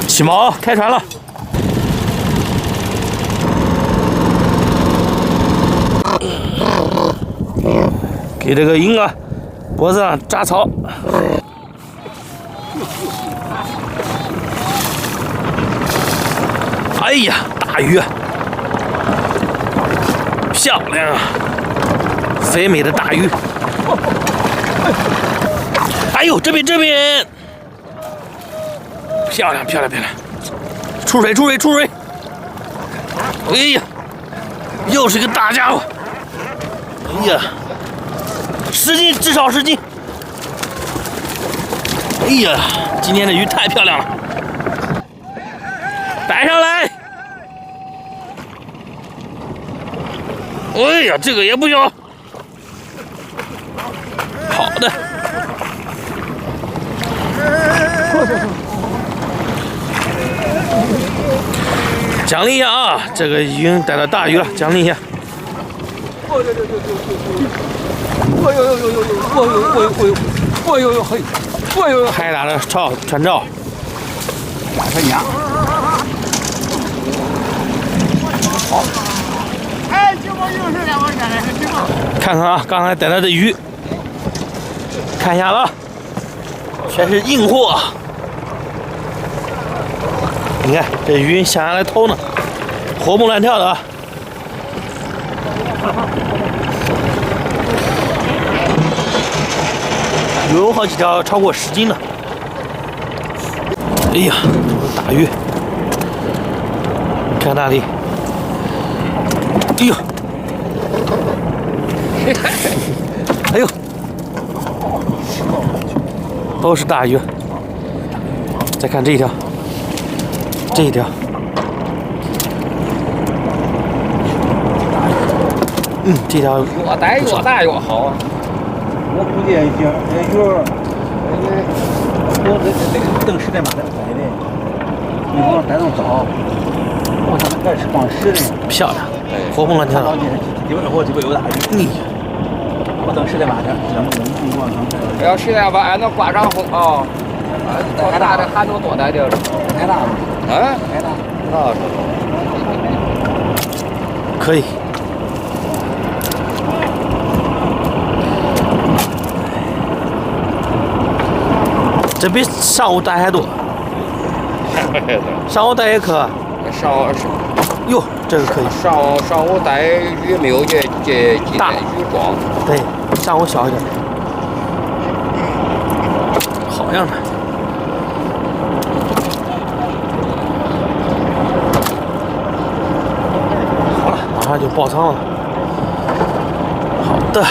起锚，开船了。给这个鹰啊脖子上扎草。哎呀，大鱼，漂亮啊！肥美的大鱼。哎呦，这边，漂亮！出水！哎呀，又是一个大家伙！哎呀，10斤，至少10斤！哎呀，今天的鱼太漂亮了！摆上来！哎呀，这个也不小。好的。奖励一下啊！这个已经逮到大鱼了，奖励一下。拍打的船照。好。哎，这我又是两个人，看看啊，刚才逮到的鱼，看一下了，全是硬货。你看这鱼想下来偷呢，活蹦乱跳的啊！有好几条超过10斤的。哎呀，大鱼！看那里，哎呦，哎呦，都是大鱼。再看这一条。这一条，这条越逮越大越好啊！我估计也行，鱼，我这等10点把它逮的，你光逮那么早，我他妈开始放10的，漂亮，活蹦乱跳。我这边有大鱼，我等10点把它，要10点把俺能挂上风啊！太大的还能多逮点，太大了。哎，太大，那是可以。这比上午逮还多。上午逮也可。哟，这个可以。上午逮鱼没有这大鱼光。对，上午小一点。好样的。马上就爆仓了。好的。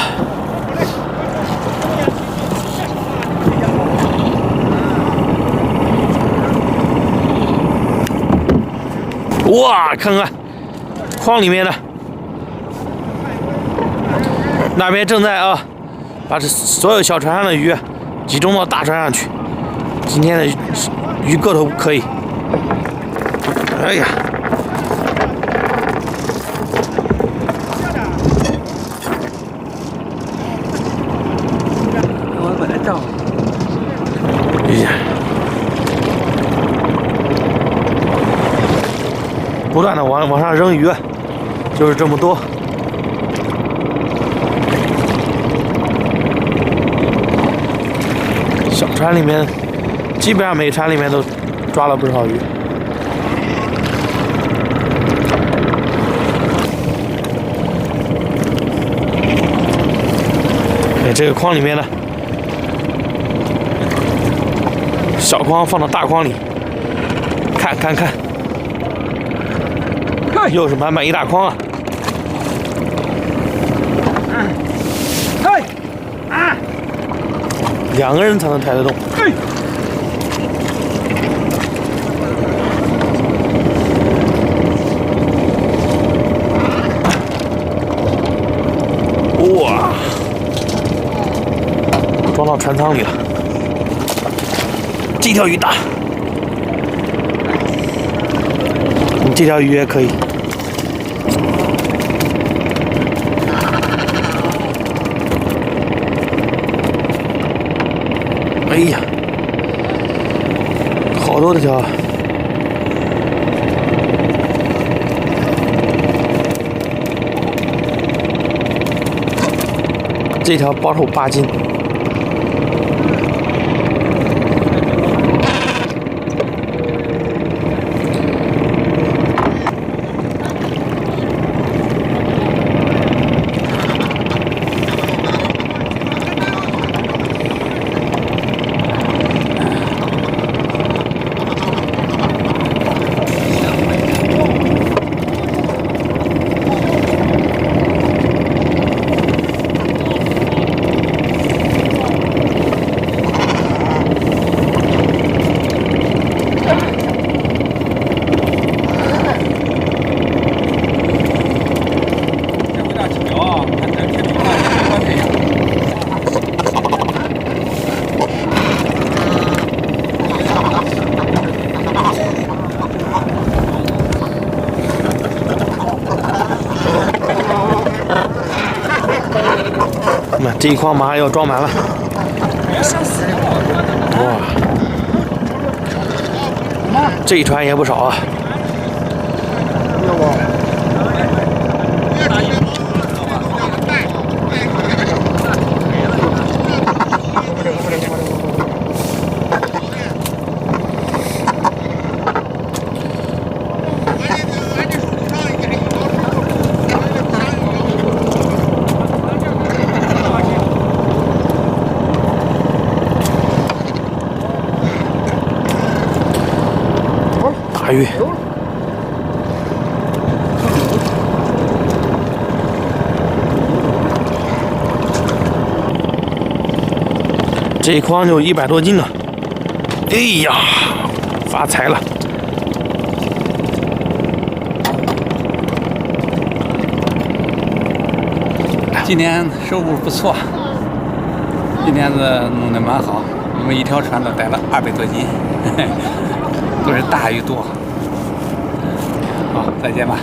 哇，看看筐里面的，那边正在啊，把这所有小船上的鱼集中到大船上去。今天的鱼个头可以。哎呀！哎呀！不断的往上扔鱼，就是这么多。小船里面，基本上每船里面都抓了不少鱼。哎，这个筐里面呢？小筐放到大筐里，看，又是满满一大筐啊！2个人才能抬得动。哇！装到船舱里了。这条鱼大，这条鱼也可以。哎呀，好多的条。这条包头8斤。那这一筐马上要装满了。哇，这一船也不少啊。大鱼，这一筐就100多斤呢。哎呀，发财了！今年收入不错，今年子弄得蛮好，我们一条船都逮了200多斤，都是大鱼多。好，再见吧。